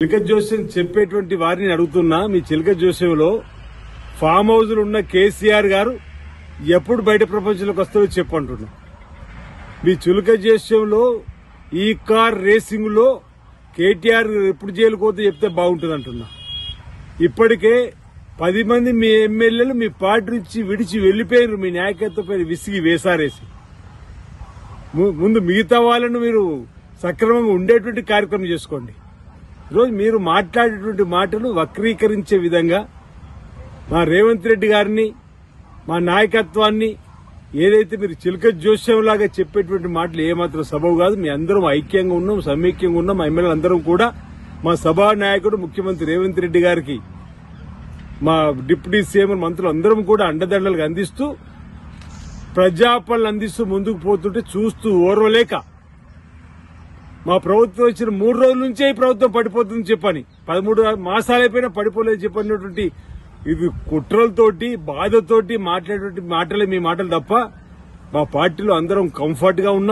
చిలక జోస్యం చెప్పేటువంటి వారిని అడుగుతున్నా, మీ చిలక జోస్యంలో ఫామ్ హౌస్లు ఉన్న కేసీఆర్ గారు ఎప్పుడు బయట ప్రపంచంలోకి వస్తారో చెప్పంటున్నా. మీ చిలక జోస్యంలో ఈ కార్ రేసింగ్ లో కేటీఆర్ ఎప్పుడు జైలుకు పోతే చెప్తే బాగుంటుంది అంటున్నా. ఇప్పటికే 10 మంది మీ ఎమ్మెల్యేలు మీ పార్టీ నుంచి విడిచి వెళ్లిపోయారు, మీ నాయకత్వంపై విసిగి వేసారేసి. ముందు మిగతా వాళ్ళను మీరు సక్రమంగా ఉండేటువంటి కార్యక్రమం చేసుకోండి. ఈరోజు మీరు మాట్లాడేటువంటి మాటలు వక్రీకరించే విధంగా మా రేవంత్ రెడ్డి గారిని, మా నాయకత్వాన్ని ఏదైతే మీరు చిలక జోస్యంలాగా చెప్పేటువంటి మాటలు ఏమాత్రం సబబు కాదు. మీ అందరం ఐక్యంగా ఉన్నాం, సమైక్యంగా ఉన్నాం. మా ఎమ్మెల్యేలు అందరం కూడా మా సభా నాయకుడు ముఖ్యమంత్రి రేవంత్ రెడ్డి గారికి, మా డిప్యూటీ సీఎం మంత్రులు అందరం కూడా అండదండలు అందిస్తూ, ప్రజాపాలన అందిస్తూ ముందుకు పోతుంటే చూస్తూ ఓర్వలేక మా ప్రభుత్వం వచ్చిన 3 రోజుల నుంచే ఈ ప్రభుత్వం పడిపోతుంది చెప్పని, 13 మాసాలైపోయినా పడిపోలేదు చెప్పినటువంటి ఇది కుట్రలతోటి, బాధతోటి మాట్లాడేటువంటి మాటలే మీ మాటలు తప్ప మా పార్టీలో అందరం కంఫర్ట్ గా ఉన్నాం.